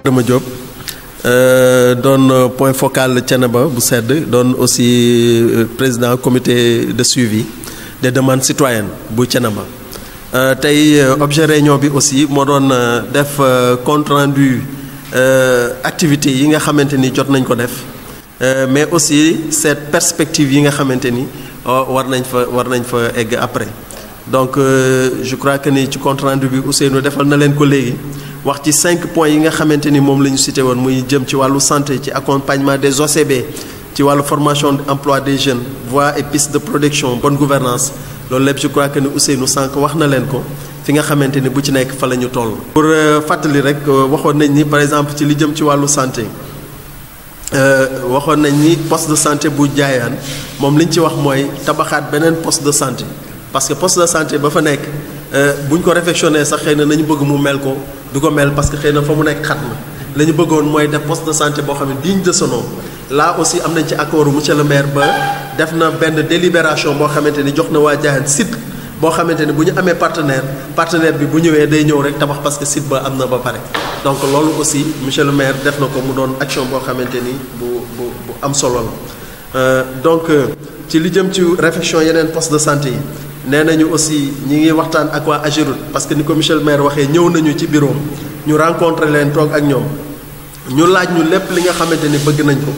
Adama Diop doon point focal Thiénaba bu sedd doon aussi président comité de suivi des demandes citoyennes bu Thiénaba tey objet réunion bi aussi moo doon def compte rendu activités yi nga xamante ni jot nañ ko def mais aussi cette perspective yi nga xamante ni war nañ fa egg après donc je crois que ni ci compte rendu bi Ousseynou defal na leen ko léegi wax ci 5 points yi nga xamante ni moom la ñu cité woon muy jëm ci wàllu santé ci accompagnement des OCB ci wàllu formation emploi des jeunes voies et pistes de production bonne gouvernance loolu lépp je crois que ni Ousseynou sànq wax na leen ko fi nga xamante ni bu ci nekk fa la ñu toll. pour fàttali rek waxoon nañ ni par exemple ci li jëm ci wàllu santé waxoon nañ ni poste de santé bu Jaayaan moom li ñu ci wax mooy tabaxaat beneen poste de santé parce que poste de santé ba fa nekk bu ñu ko réfectionné sax xëy na nañu bëgg mu mel ko du ko mel parce que xëy na fa mu nekk xat na la ñu bëggoon mooy def poste de santé boo xam ne digne de ce nom là aussi am nañ ci accord monsieur le maire ba def na benn délibération boo xamante ni jox na waa Jaayaan site boo xamante ni bu ñu amee partenaire bi bu ñëwee day ñëw rek tabax parce que site ba am na ba pare donc loolu aussi monsieur le maire def na ko mu doon action boo xamante ni bu am solo la donc ci li jëm ci réflexion yeneen poste de santé yi nee nañu aussi ñi ngi waxtaan ak waa Ageroute parce que ni ko monsieur le maire waxee ñëw nañu ci bureau ñu rencontré leen toog ak ñoom ñu laaj ñu lépp li nga xamante ni bëgg nañ ko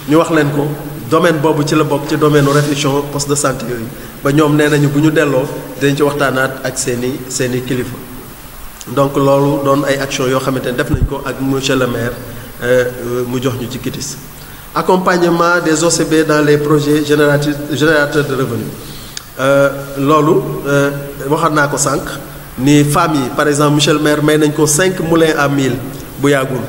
ñu wax leen ko domaine boobu ci la bokk ci domaine réflexion poste de santé yooyu ba ñoom nee nañu bu ñu delloo dinañ ci waxtaanaat ak seeni kilifa donc loolu doon ay action yoo xamante ni def nañ ko ak monsieur le maire mu jox ñu ci kitis accompagnement des OCB dans les projets générateurs de revenus loolu waxoon naa ko sànq ni femmes yi par exemple monsieur le maire may nañ ko 5 moulins à 1000 bu yàggul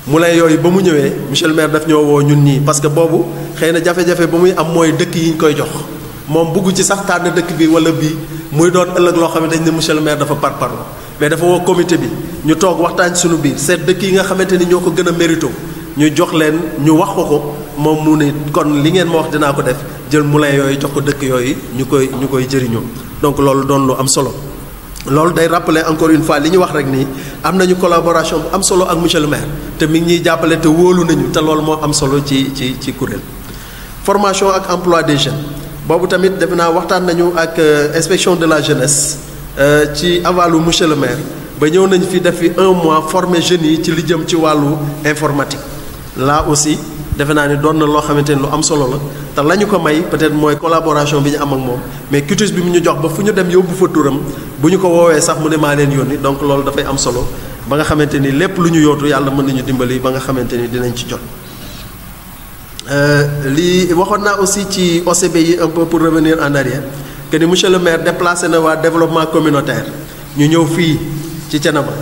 moulins yooyu ba mu ñëwee monsieur le maire daf ñoo woo ñun ñii parce que boobu xëy na jafe-jafe ba muy am mooy dëkk yi ñu koy jox moom bugg ci sax tànn dëkk bi wala bii muy doon ëllëg loo xam ne dañ ne monsieur le maire dafa parparloo mais dafa woo comité bi ñu toog waxtaan ci suñu biir seet dëkk yi nga xamante ni ñoo ko gën a mérito ñu jox leen ñu wax ko moom mu ne kon li ngeen ma wax dinaa ko def jël moulin yooyu jox ko dëkk yooyu ñu koy jëriñoo donc loolu doon lu am solo loolu day rappeler encore une fois li ñu wax rek nii am nañu collaboration bu am solo ak monsieur le maire te mi ngi ñuy jàppale te wóolu nañu te loolu moo am solo ci kuréel formation ak emploi des jeunes boobu tamit defe naa waxtaan nañu ak inspection de la jeunesse ci avalu monsieur le maire ba ñëw nañu fi def fi 1 mois former jeunes yi ci li jëm ci wàllu informatique là aussi defe naa ni doon na loo xamante ni lu am solo la te la ñu ko may peut-être mooy collaboration bi ñu am ak moom mais cutis bi mu ñu jox ba fu ñu dem yóbbu fa turam bu ñu ko woowee sax mu ne maa leen yónni donc loolu dafay am solo ba nga xamante ni lépp lu ñu yootu yàlla mën nañu dimbali ba nga xamante ni dinañ ci jot. lii waxoon naa aussi ci OCB yi un peu pour revenir en arrière que ni monsieur le maire déplacé na waa développement communautaire ñu ñëw fii ci Thiénaba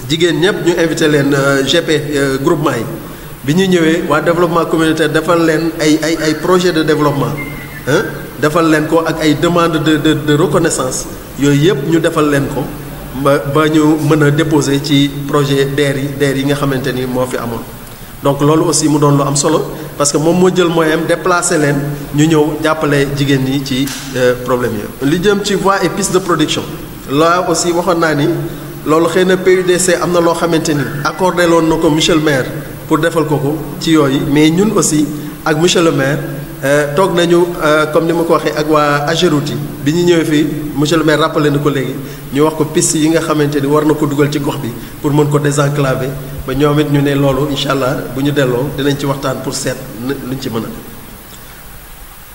jigéen ñëpp ñu invité leen GP groupement yi. bi ñu ñëwee waa développement communautaire defal leen ay projet de développement defal leen ko ak ay demande de reconnaissance yooyu yëpp ñu defal leen ko ba ñu mën a déposer ci projet DER yi nga xamante ni moo fi amoon donc loolu aussi mu doon lu am solo parce que moom moo jël moyen déplacer leen ñu ñëw jàppale jigéen ñi ci problème yi li jëm ci voies et pistes de production là aussi waxoon naa ni loolu xëy na PUDC am na loo xamante ni accordé loon na ko monsieur le maire pour defal ko ci yooyu mais ñun aussi ak monsieur le maire toog nañu comme ni ma ko waxee ak waa Ageroute yi bi ñu ñëwee fii monsieur le maire rappelé na ko léegi ñu wax ko piste yi nga xamante ni war na ko dugal ci gox bi pour mën ko désenclaver ba ñoom it ñu ne loolu incha allah bu ñu delloo dinañ ci waxtaan pour seet luñ ci mën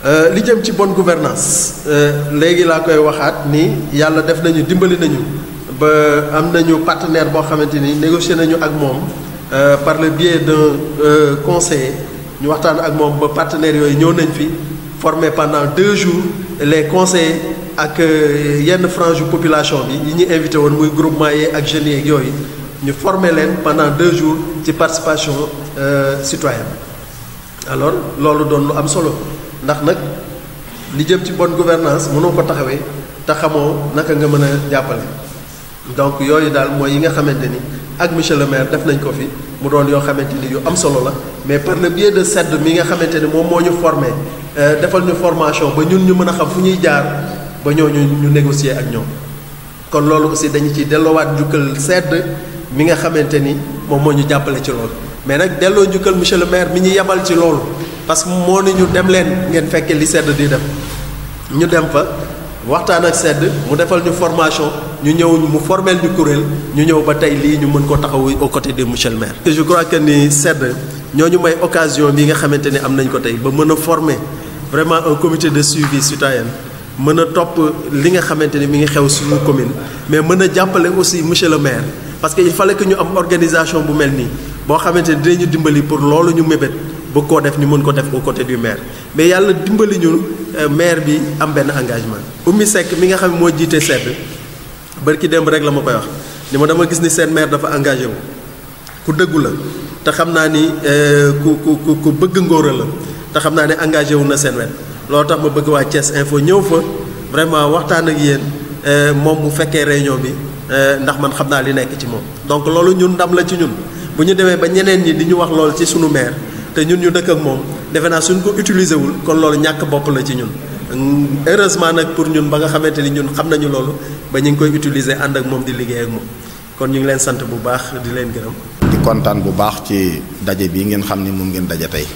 a li jëm ci bonne gouvernance léegi laa koy waxaat ni yàlla def nañu dimbali nañu ba am nañu partenaire boo xamante ni négocié nañu ak moom par le biais d'un conseiller ñu waxtaan ak moom ba partenaires yooyu ñëw nañ fi formé pendant 2 jours les conseillers ak yenn frange population bi yi ñu invité woon muy groupement yi ak jeunes yeeg yooyu ñu formé leen pendant 2 jours ci participation citoyenne alors loolu doon lu am solo ndax nag li jëm ci bonne gouvernance mënoo ko taxawee te xamoo naka nga mën a jàppale donc yooyu daal mooy yi nga xamante ni ak monsieur le maire def nañ ko fi mu doon yoo xamante ni yu am solo la mais par le biais de SED mi nga xamante ni moom moo ñu formé defal ñu formation ba ñun ñu mën a xam fu ñuy jaar ba ñooñu ñu négocier ak ñoom kon loolu aussi dañu ciy delloowaat njukkal SED mi nga xamante ni moom moo ñu jàppale ci loolu mais nag delloo njukkal monsieur le maire mi ñu yebal ci loolu parce que moo ni ñu dem leen ngeen fekkee li sedd di def ñu dem fa waxtaan ak sedd mu defal ñu formation ñu ñëw mu formel ñu kuréel ñu ñëw ba tey lii ñu mën ko taxawu aux côtés de monsieur le maire. je crois que ni sedd ñooñu may occasion bi nga xamante ni am nañ ko tey ba mën a former vraiment un comité de suivi citoyen mën a topp li nga xamante ni mi ngi xew suñu commune mais mën a jàppale aussi monsieur le maire parce que il fallait que ñu am organisation bu mel nii boo xamante ni dinañu dimbali pour loolu ñu mébét bëgg koo def ñu mën ko def aux côtés du maire mais yàlla dimbali ñu maire bi am benn engagement. Oumy Seck mi nga xam moo jiite sedd barki démb rek la ma koy wax ni ma dama gis ni seen maire dafa engagé wu ku dëggu la te xam naa ni ku bëgg ngóora la te xam naa ne engagé wu na seen wet loolu tax ma bëgg waa Thiès Info ñëw fa vraiment waxtaan ak yéen moom mu fekkee réunion bi ndax man xam naa li nekk ci moom donc loolu ñun ndam la ci ñun bu ñu demee ba ñeneen ñi di ñu wax loolu ci sunu maire te ñun ñu dëkk ak moom defe naa suñ ko utiliser wul kon loolu ñàkk bopp la ci ñun heureusement nag pour ñun ba nga xamante ni ñun xam nañu loolu ba ñu ngi koy utiliser ànd ak moom di liggéey ak moom kon ñu ngi leen sant bu baax di leen gërëm. di kontaan bu baax ci daje bi ngeen xam ni moom ngeen daje tey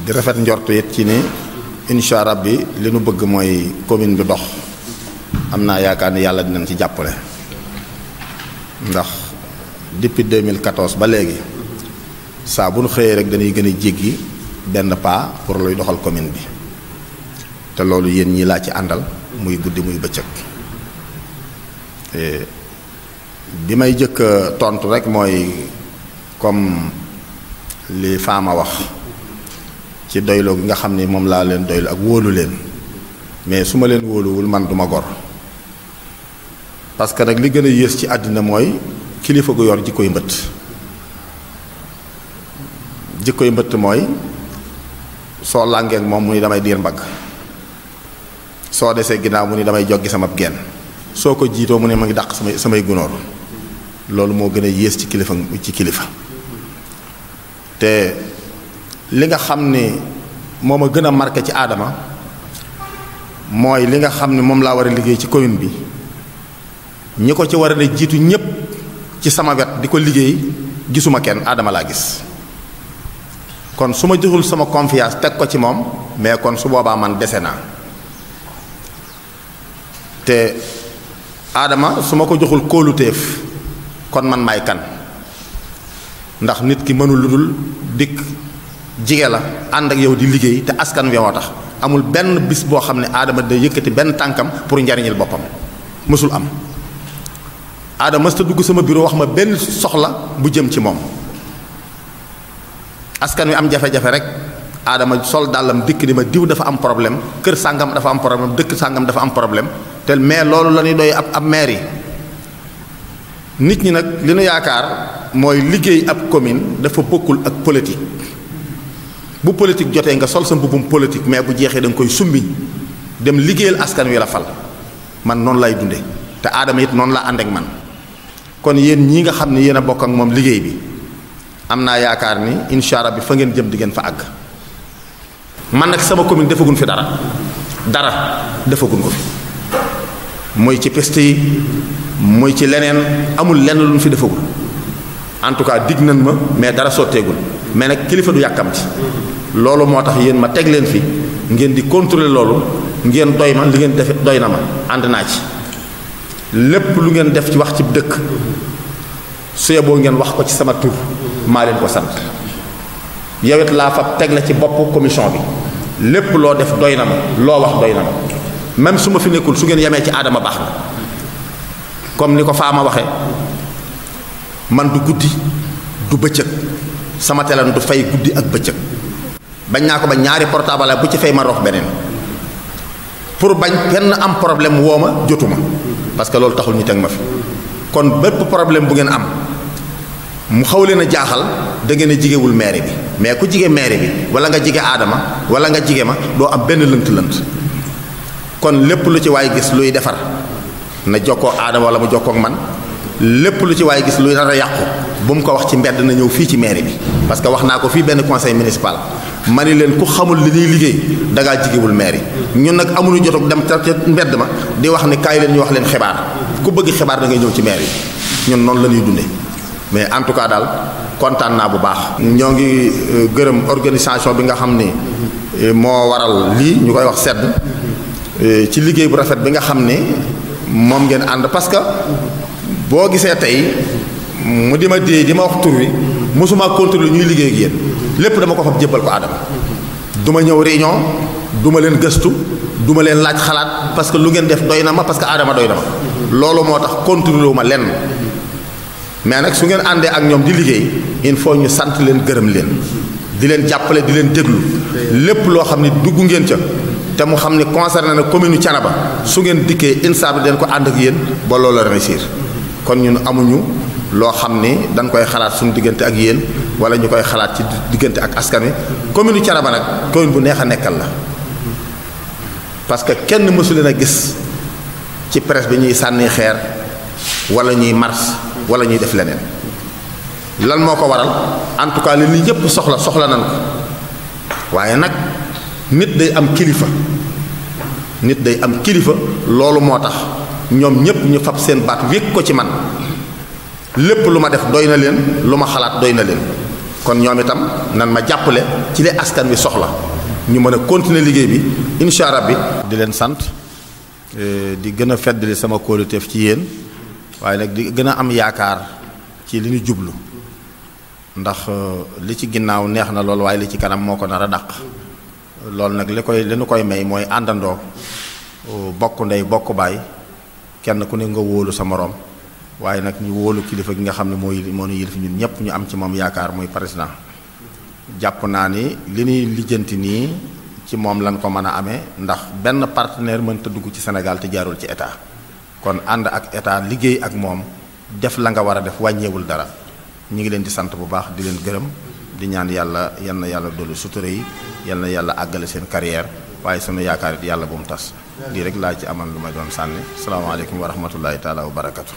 di rafet njort it ci ni incha allah bi li nu bëgg mooy commune bi dox am naa yaakaar ni yàlla dinañ ci jàppale ndax depuis 2014 ba léegi saa bu nu xëyee rek dañuy gën a jéggi benn pas pour luy doxal commune bi te loolu yéen ñii laa ci àndal muy guddi muy bëccëg bi may jëkk tontu rek mooy comme li Fama wax ci doyloo gi nga xam ni moom laa leen doylu ak wóolu leen mais su ma leen wóoluwul man duma gor parce que nag li gën a yées ci àddina mooy kilifa gu yor jikkoy mbëtt mooy soo làngeek moom mu ni damay diir mbagg soo desee ginnaaw mu ni damay joggi sama genn soo ko jiitoo mu ne ma ngi dàq samay gunóor loolu moo gën a yées ci kilifa te li nga xam ni moo ma gën a marqué ci aadama mooy li nga xam ni moom laa war a liggéey ci commune bi ñi ko ci war a ne jiitu ñépp ci sama wet di ko liggéey gisuma kenn aadama laa gis kon su ma joxul sama confiance teg ko ci moom mais kon su boobaa man dese naa te aadama su ma ko joxul kóoluteef kon man maay kan ndax nit ki mënul lu dul dikk jige la ànd ak yow di liggéey te askan wi moo tax amul benn bis boo xam ne aadama day yëkkati benn tànkam pour njariñil boppam mësul am aadama mësta dugg sama bureau wax ma benn soxla bu jëm ci moom askan wi am jafe-jafe rek aadama sol dàllam dikk di ma diw dafa am problème kër sàngam dafa am problème dëkk sàngam dafa am problème te mais loolu la ñuy doy ab maire yi nit ñi nag li nu yaakaar mooy liggéey ab commune dafa bokkul ak politique bu politique jotee nga sol sa mbubbum politique mais bu jeexee da nga koy summi dem liggéeyal askan wi la fal man noonu lay dunde te aadama it noonu la ànd ak man kon yéen ñii nga xam ne yéen a bokk ak moom liggéey bi am naa yaakaar ni incha allah bi fa ngeen jëm di ngeen fa àgg man nag sama commune defagun fi dara defagun ko fi mooy ci peste yi mooy ci leneen amul lenn lu ñu fi defagul en tout cas dig nañ ma mais dara sotteegul mais nag kilifa du yàkkamti loolu moo tax yéen ma teg leen fi ngeen di contrôler loolu ngeen doy ma li ngeen def doy na ma ànd naa ci lépp lu ngeen def ci wax ci dëkk su yeboo ngeen wax ko ci sama tur maa leen ko sant yow it laa fab teg la ci bopp commission bi lépp loo def doy na ma loo wax doy na ma même su ma fi nekkul su ngeen yemee ci aadama baax na comme ni ko Fama waxe man du guddi du bëccëg sama téléphone du fay guddi ak bëccëg bañ naa ko ba ñaari portable bu ci fay ma rox beneen pour bañ kenn am problème woo ma jotuma parce que loolu taxul ñu teg ma fi kon bépp problème bu ngeen am mu xaw leen a jaaxal da ngeen a jigewul maire bi mais ku jige maire bi wala nga jige aadama wala nga jige ma doo am benn lënt-lënt kon lépp lu ci waay gis luy defar na jokkoo aadama wala mu jokkoo ak man lépp lu ci waaye gis luy nar a yàqu bu mu ko wax ci mbedd na ñëw fii ci mairie bi parce que wax naa ko fii benn conseil municipal ma ni leen ku xamul li ñuy liggéey da ngaa jigéewul mairie ñun nag amuñu jotug dem ca mbedd ma di wax ni kaay leen ñu wax leen xibaar ku bëgg xibaar da ngay ñëw ci mairie bi ñun noonu la ñuy dundee mais en tout cas daal kontaan naa bu baax. ñoo ngi gërëm organisation bi nga xam ni moo waral lii ñu koy wax sedd ci liggéey bu rafet bi nga xam ni moom ngeen ànd parce que boo gisee tey mu di ma dee di ma wax tur wi mosuma contrôler ñuy liggéey ak yéen lépp dama ko fab jébbal ko Adama du ma ñëw réunion du ma leen gëstu du ma leen laaj xalaat parce que lu ngeen def doy na ma parce que Adama doy na ma loolu moo tax contrôler wu ma lenn mais nag su ngeen àndee ak ñoom di liggéey il faut ñu sant leen gërëm leen di leen jàppale di leen déglu lépp loo xam ne dugg ngeen ca te mu xam ne concerné na commune Thiénaba su ngeen dikkee INSA bi den ko ànd ak yéen ba loolu réussir kon ñun amuñu loo xam ni dañ koy xalaat suñu diggante ak yéen wala ñu koy xalaat ci diggante ak askan wi commune Thiénaba nag commune bu neex a nekkal la parce que kenn mësu leen a gis ci presse bi ñuy sànni xeer wala ñuy marche wala ñuy def leneen lan moo ko waral en tout cas li nit ñëpp soxla nan ko waaye nag nit day am kilifa loolu moo tax ñoom ñëpp ñu fab seen baat wékk ko ci man lépp lu ma def doy na leen lu ma xalaat doy na leen kon ñoom itam nan ma jàppale ci li askan wi soxla ñu mën a continuer liggéey bi incha rabbi di leen sant di gën a feddali sama kóoluteef ci yéen waaye nag di gën a am yaakaar ci li ñu jublu ndax li ci ginnaaw neex na lool waaye li ci kanam moo ko nar a dàq loolu nag li nu koy may mooy àndandoo bokk ndey bokk baay kenn ku ne nga wóolu sa moroom waaye nag ñu wóolu kilifa gi nga xam ne moo nu yilif ñun ñëpp ñu am ci moom yaakaar muy président jàpp naa ni li ñuy lijjanti nii ci moom lañ ko mën a amee ndax benn partenaire mënta dugg ci Sénégal te jaarul ci état kon ànd ak état liggéey ak moom def la nga war a def wàññeewul dara ñu ngi leen di sant bu baax di leen gërëm di ñaan yàlla yal na yàlla dolli sutura yi yal na yàlla àggale seen carrière waaye sunu yaakaar it yàlla bu mu tas lii rek laa ci amal lu may doon sànni salaamaaleykum wa rahmatullahi taala wa barakatu